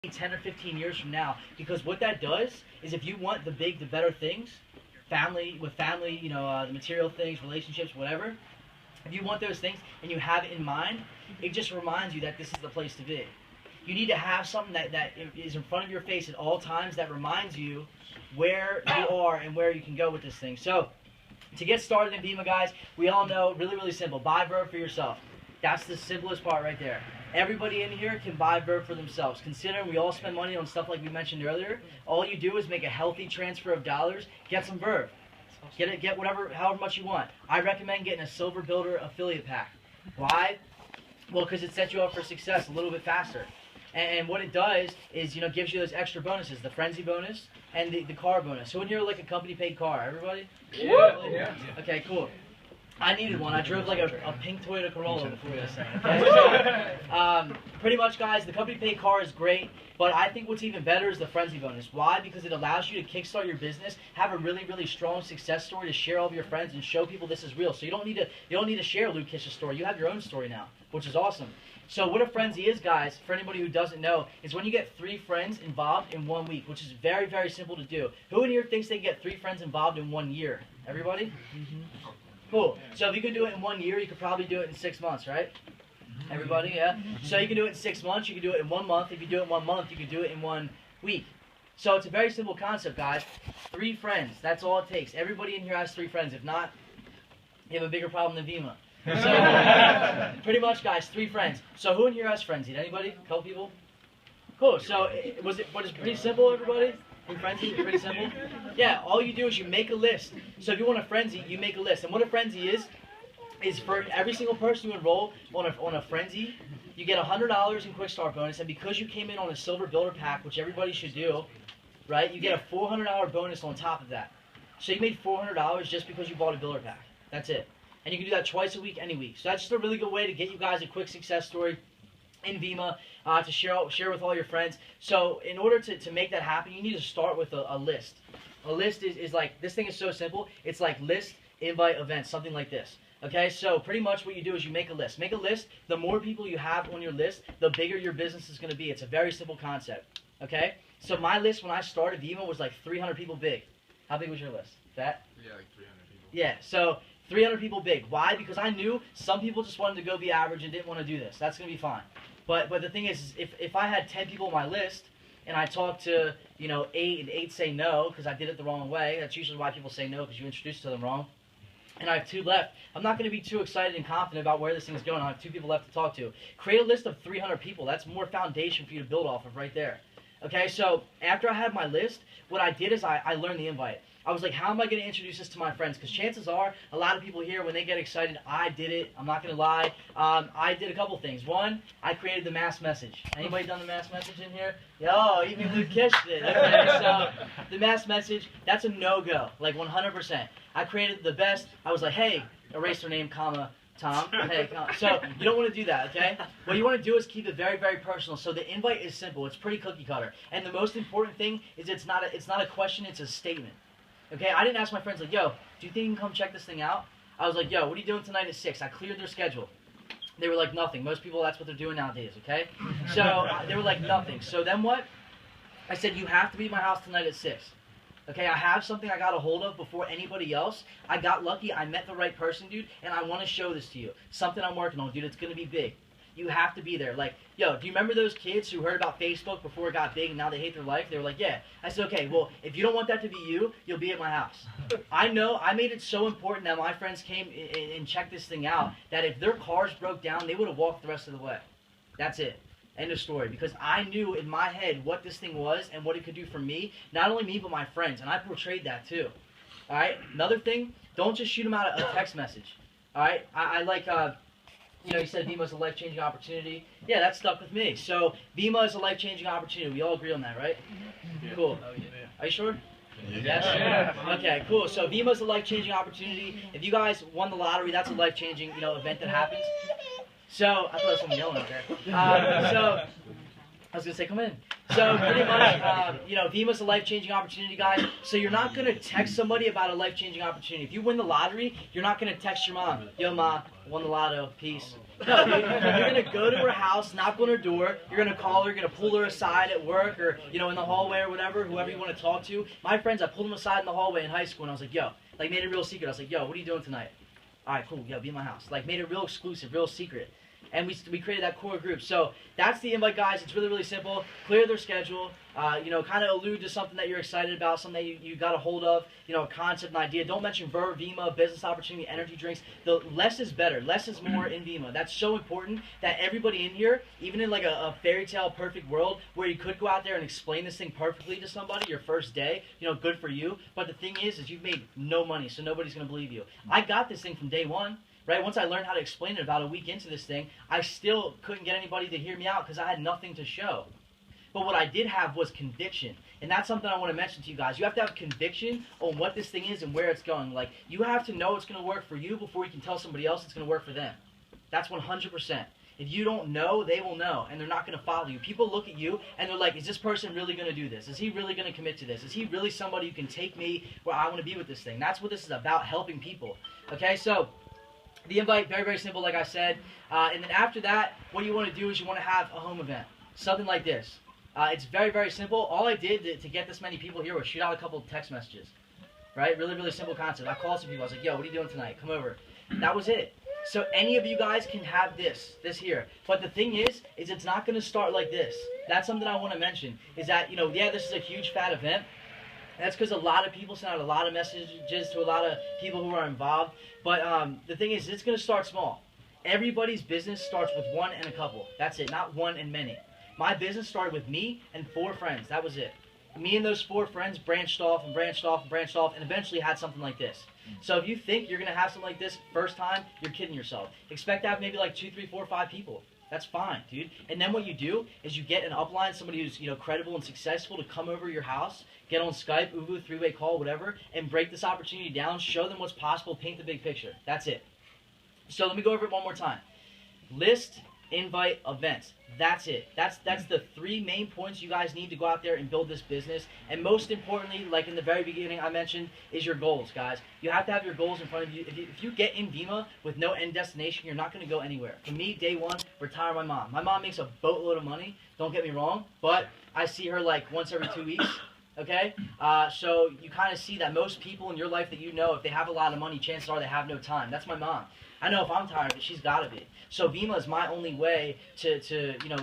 10 or 15 years from now, because what that does is if you want the big, the better things, family, you know, the material things, relationships, whatever, if you want those things and you have it in mind, it just reminds you that this is the place to be. You need to have something that is in front of your face at all times that reminds you where you are and where you can go with this thing. So, to get started in V.E.M.M.A, guys, we all know, really, really simple, buy Verve for yourself. That's the simplest part right there. Everybody in here can buy Verve for themselves. Considering we all spend money on stuff like we mentioned earlier, all you do is make a healthy transfer of dollars, get some Verve. Get whatever, however much you want. I recommend getting a Silver Builder affiliate pack. Why? Well, because it sets you up for success a little bit faster. And what it does is, you know, gives you those extra bonuses, the Frenzy bonus and the car bonus. Who in here like a company paid car? Everybody? Yeah. Okay, cool. I needed one. I drove like a pink Toyota Corolla before this thing. Okay? So, pretty much, guys, the company paid car is great, but I think what's even better is the Frenzy bonus. Why? Because it allows you to kickstart your business, have a really, really strong success story to share all of your friends and show people this is real. So you don't need to share Luke Kish's story. You have your own story now, which is awesome. So what a frenzy is, guys, for anybody who doesn't know, is when you get 3 friends involved in 1 week, which is very, very simple to do. Who in here thinks they can get 3 friends involved in 1 year? Everybody? Cool. So if you could do it in 1 year, you could probably do it in 6 months, right? Everybody, yeah? So you can do it in 6 months, you can do it in 1 month. If you do it in 1 month, you can do it in 1 week. So it's a very simple concept, guys. 3 friends, that's all it takes. Everybody in here has 3 friends. If not, you have a bigger problem than V.E.M.M.A. So, pretty much, guys, 3 friends. So who in here has Frenzy? Anybody? A couple people? Cool. So, but it's pretty simple, everybody? In Frenzy, pretty simple? Yeah, all you do is you make a list. So if you want a Frenzy, you make a list. And what a Frenzy is for every single person you enroll on a Frenzy, you get $100 in Quick Start bonus. And because you came in on a Silver Builder pack, which everybody should do, right, you get a $400 bonus on top of that. So you made $400 just because you bought a Builder pack. That's it. And you can do that twice a week, any week. So that's just a really good way to get you guys a quick success story in V.E.M.M.A, to share with all your friends. So in order to make that happen, you need to start with a list. A list is like, this thing is so simple. It's like list, invite, events, something like this. Okay, so pretty much what you do is you make a list. Make a list. The more people you have on your list, the bigger your business is going to be. It's a very simple concept. Okay, so my list when I started V.E.M.M.A was like 300 people big. How big was your list? That? Yeah, like 300 people. Yeah, so 300 people big. Why? Because I knew some people just wanted to go be average and didn't want to do this. That's going to be fine. But the thing is if I had 10 people on my list and I talked to, you know, 8 and 8 say no because I did it the wrong way, that's usually why people say no, because you introduced to them wrong, and I have 2 left, I'm not going to be too excited and confident about where this thing is going. I have 2 people left to talk to. Create a list of 300 people. That's more foundation for you to build off of right there. Okay, so after I had my list, what I did is I learned the invite. I was like, how am I going to introduce this to my friends? Because chances are, a lot of people here, when they get excited, I did it. I'm not going to lie. I did a couple things. One, I created the mass message. Anybody done the mass message in here? Yo, even Luke Kish did. Okay, so the mass message, that's a no-go, like 100%. I created the best. I was like, hey, erase their name, comma, Tom. Hey, so you don't want to do that, okay? What you want to do is keep it very, very personal. So the invite is simple. It's pretty cookie cutter. And the most important thing is it's not a question. It's a statement. Okay, I didn't ask my friends, like, yo, do you think you can come check this thing out? I was like, yo, what are you doing tonight at 6? I cleared their schedule. They were like, nothing. Most people, that's what they're doing nowadays, okay? So they were like, nothing. So then what? I said, you have to be at my house tonight at 6. Okay, I have something I got a hold of before anybody else. I got lucky. I met the right person, dude, and I want to show this to you. Something I'm working on, dude. It's going to be big. You have to be there. Like, yo, do you remember those kids who heard about Facebook before it got big and now they hate their life? They were like, yeah. I said, okay, well, if you don't want that to be you, you'll be at my house. I know. I made it so important that my friends came and checked this thing out that if their cars broke down, they would have walked the rest of the way. That's it. End of story. Because I knew in my head what this thing was and what it could do for me. Not only me, but my friends. And I portrayed that too. All right? Another thing, don't just shoot them out a text message. All right? I like... you know, you said V.E.M.M.A is a life-changing opportunity. Yeah, that stuck with me. So, V.E.M.M.A is a life-changing opportunity. We all agree on that, right? Yeah. Cool. Are you sure? Yes? Yeah. Okay, cool. So, V.E.M.M.A is a life-changing opportunity. If you guys won the lottery, that's a life-changing, you know, event that happens. So, I thought someone yelling out there. I was gonna say, come in. So pretty much, you know, V.E.M.M.A's a life-changing opportunity, guys. So you're not gonna text somebody about a life-changing opportunity. If you win the lottery, you're not gonna text your mom, "Yo, ma, won the lotto, peace." No, dude, you're gonna go to her house, knock on her door. You're gonna call her, you're gonna pull her aside at work or you know in the hallway or whatever, whoever you want to talk to. My friends, I pulled them aside in the hallway in high school, and I was like, "Yo," like made it real secret. I was like, "Yo, what are you doing tonight?" "All right, cool. Yo, be in my house." Like made it real exclusive, real secret. And we created that core group. So that's the invite, guys. It's really, really simple. Clear their schedule. You know, kind of allude to something that you're excited about, something that you got a hold of, you know, a concept, an idea. Don't mention V.E.M.M.A, business opportunity, energy drinks. The less is better. Less is more in V.E.M.M.A. That's so important that everybody in here, even in like a fairy tale perfect world where you could go out there and explain this thing perfectly to somebody your first day, you know, good for you. But the thing is you've made no money, so nobody's going to believe you. I got this thing from day one. Right? Once I learned how to explain it about a week into this thing, I still couldn't get anybody to hear me out because I had nothing to show. But what I did have was conviction. And that's something I want to mention to you guys. You have to have conviction on what this thing is and where it's going. Like, you have to know it's going to work for you before you can tell somebody else it's going to work for them. That's 100%. If you don't know, they will know, and they're not going to follow you. People look at you, and they're like, is this person really going to do this? Is he really going to commit to this? Is he really somebody who can take me where I want to be with this thing? That's what this is about, helping people. Okay, so the invite, very, very simple, like I said. And then after that, what you want to do is you want to have a home event. Something like this. It's very, very simple. All I did to get this many people here was shoot out a couple of text messages. Right? Really, really simple concept. I called some people. I was like, "Yo, what are you doing tonight? Come over." That was it. So any of you guys can have this here. But the thing is it's not going to start like this. That's something I want to mention. Is that, you know, yeah, this is a huge fat event. That's because a lot of people send out a lot of messages to a lot of people who are involved. But the thing is, it's going to start small. Everybody's business starts with one and a couple. That's it, not one and many. My business started with me and 4 friends. That was it. Me and those 4 friends branched off and branched off and branched off and eventually had something like this. So if you think you're going to have something like this first time, you're kidding yourself. Expect to have maybe like 2, 3, 4, 5 people. That's fine, dude. And then what you do is you get an upline, somebody who's, you know, credible and successful to come over your house, get on Skype, Uvu, 3-way call, whatever, and break this opportunity down, show them what's possible, paint the big picture. That's it. So let me go over it one more time. List, invite, events. That's it. That's the 3 main points you guys need to go out there and build this business. And most importantly, like in the very beginning I mentioned, is your goals, guys. You have to have your goals in front of you. If you get in V.E.M.M.A with no end destination, you're not going to go anywhere. For me, day one, retire my mom. My mom makes a boatload of money, don't get me wrong, but I see her like once every 2 weeks. Okay? So you kind of see that most people in your life that you know, if they have a lot of money, chances are they have no time. That's my mom. I know if I'm tired of it, she's got to be. So V.E.M.M.A is my only way to you know,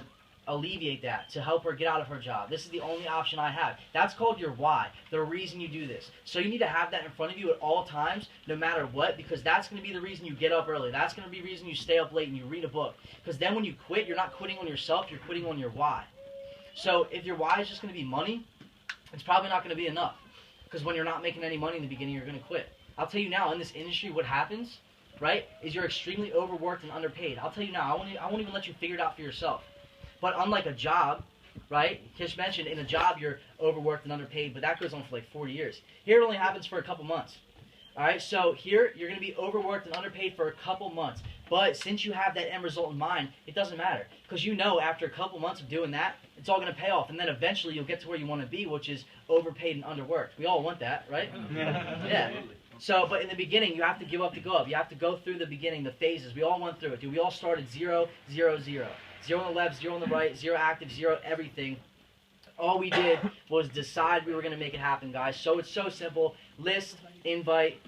alleviate that, to help her get out of her job. This is the only option I have. That's called your why, the reason you do this. So you need to have that in front of you at all times, no matter what, because that's going to be the reason you get up early. That's going to be the reason you stay up late and you read a book. Because then when you quit, you're not quitting on yourself, you're quitting on your why. So if your why is just going to be money, it's probably not going to be enough. Because when you're not making any money in the beginning, you're going to quit. I'll tell you now, in this industry, what happens, right, is you're extremely overworked and underpaid. I'll tell you now, I won't even let you figure it out for yourself. But unlike a job, right, Kish mentioned, in a job you're overworked and underpaid, but that goes on for like 40 years. Here it only happens for a couple months. All right, so here you're going to be overworked and underpaid for a couple months. But since you have that end result in mind, it doesn't matter. Because you know after a couple months of doing that, it's all going to pay off. And then eventually you'll get to where you want to be, which is overpaid and underworked. We all want that, right? Yeah. So, but in the beginning, you have to give up to go up. You have to go through the beginning, the phases. We all went through it, dude. We all started 0, 0, 0. 0 on the left, 0 on the right, 0 active, 0 everything. All we did was decide we were going to make it happen, guys. So it's so simple. List, invite,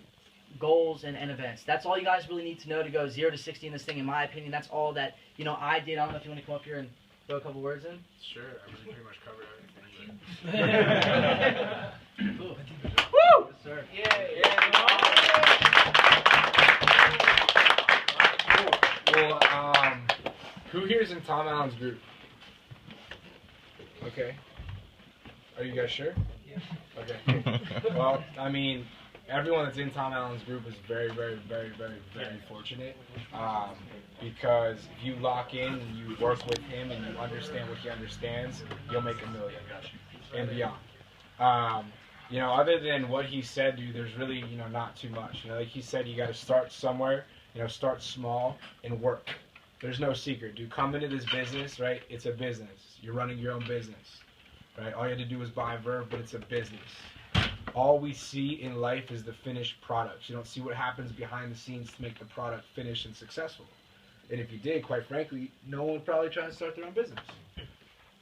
goals, and events. That's all you guys really need to know to go 0 to 60 in this thing, in my opinion. That's all that, you know, I did. I don't know if you want to come up here and throw a couple words in. Sure. I mean, pretty much covered everything. Cool. Woo! Yes, sir. Well, who here's in Tom Allen's group? Okay. Are you guys sure? Yeah. Okay. Well, I mean, everyone that's in Tom Allen's group is very, very, very, very, very fortunate. Because if you lock in and you work with him and you understand what he understands, you'll make $1 million and beyond. You know, other than what he said, dude, there's really, you know, not too much. You know, like he said, you got to start somewhere. You know, start small and work. There's no secret, dude. Come into this business, right? It's a business. You're running your own business, right? All you had to do was buy Verve, but it's a business. All we see in life is the finished product. You don't see what happens behind the scenes to make the product finished and successful. And if you did, quite frankly, no one would probably try to start their own business,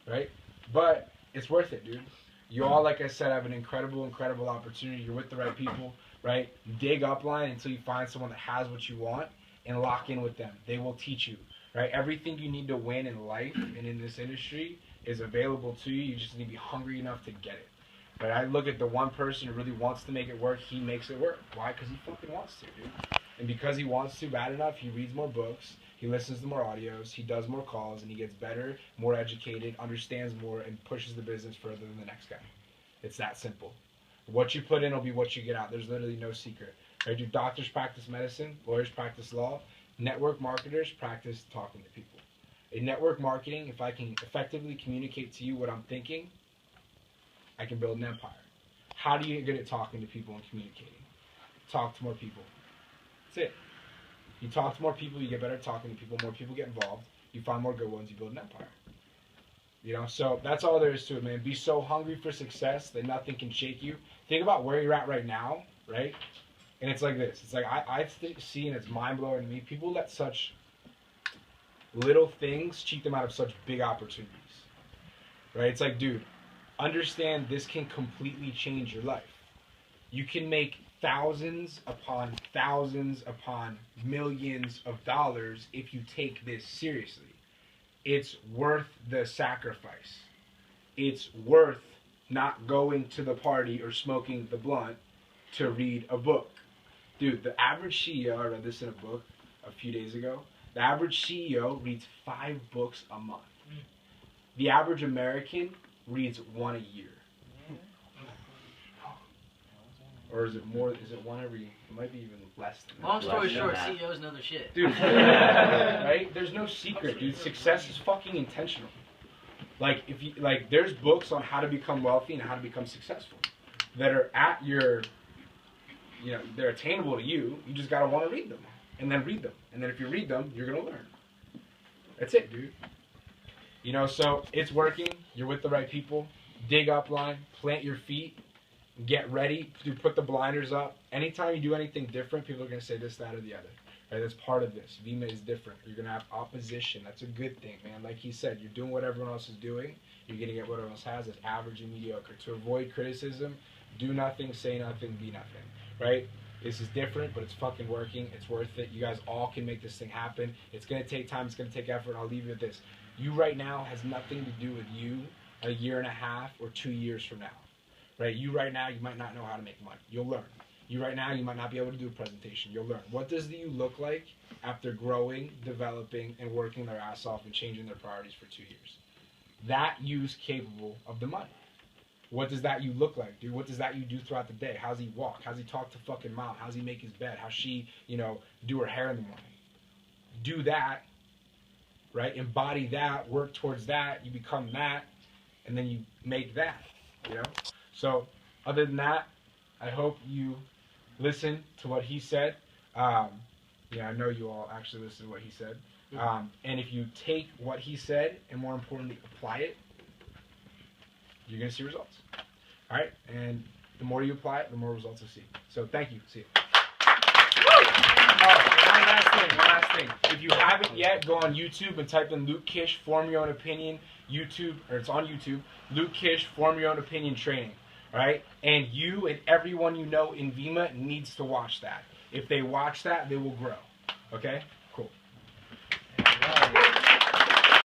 right? But it's worth it, dude. You all, like I said, have an incredible, incredible opportunity. You're with the right people, right? Dig upline until you find someone that has what you want and lock in with them. They will teach you, right? Everything you need to win in life and in this industry is available to you. You just need to be hungry enough to get it. Right? I look at the one person who really wants to make it work, he makes it work. Why? Because he fucking wants to, dude. And because he wants to bad enough, he reads more books, he listens to more audios, he does more calls, and he gets better, more educated, understands more, and pushes the business further than the next guy. It's that simple. What you put in will be what you get out. There's literally no secret. Right? Do doctors practice medicine? Lawyers practice law? Network marketers practice talking to people. In network marketing, if I can effectively communicate to you what I'm thinking, I can build an empire. How do you get good at talking to people and communicating? Talk to more people. That's it. You talk to more people, you get better at talking to people, more people get involved, you find more good ones, you build an empire. You know, so that's all there is to it, man. Be so hungry for success that nothing can shake you. Think about where you're at right now, right? And it's like this. It's like I see, and it's mind-blowing to me, people let such little things cheat them out of such big opportunities. Right? It's like, dude, understand this can completely change your life. You can make thousands upon millions of dollars if you take this seriously. It's worth the sacrifice. It's worth not going to the party or smoking the blunt to read a book. Dude, the average CEO, I read this in a book a few days ago, the average CEO reads 5 books a month. The average American reads 1 a year. Or is it more? Is it 1 every? It might be even less than that. Long story short, CEOs know their shit. Dude, right? There's no secret, dude. Success is fucking intentional. Like, if you like, there's books on how to become wealthy and how to become successful that are at your, you know, they're attainable to you. You just gotta want to read them, and then read them, and then if you read them, you're gonna learn. That's it, dude. You know, so it's working. You're with the right people. Dig upline, plant your feet, get ready to put the blinders up. Anytime you do anything different, people are going to say this, that, or the other. Right? That's part of this. V.E.M.M.A is different. You're going to have opposition. That's a good thing, man. Like he said, you're doing what everyone else is doing. You're going to get what everyone else has. It's average and mediocre. To avoid criticism, do nothing, say nothing, be nothing. Right? This is different, but it's fucking working. It's worth it. You guys all can make this thing happen. It's going to take time. It's going to take effort. I'll leave you with this. You right now has nothing to do with you a year and a half or 2 years from now. Right? You right now, you might not know how to make money. You'll learn. You right now, you might not be able to do a presentation. You'll learn. What does the you look like after growing, developing, and working their ass off and changing their priorities for 2 years? That you's capable of the money. What does that you look like, dude? What does that you do throughout the day? How's he walk? How's he talk to fucking mom? How's he make his bed? How's she, you know, do her hair in the morning? Do that, right? Embody that, work towards that, you become that, and then you make that, you know? So, other than that, I hope you listen to what he said. Yeah, I know you all actually listen to what he said. And if you take what he said and, more importantly, apply it, you're going to see results. All right? And the more you apply it, the more results you'll see. So, thank you. See you. One last thing. If you haven't yet, go on YouTube and type in Luke Kish, Form Your Own Opinion, YouTube, or it's on YouTube, Luke Kish, Form Your Own Opinion Training. All right? And you and everyone you know in V.E.M.M.A needs to watch that. If they watch that, they will grow. Okay?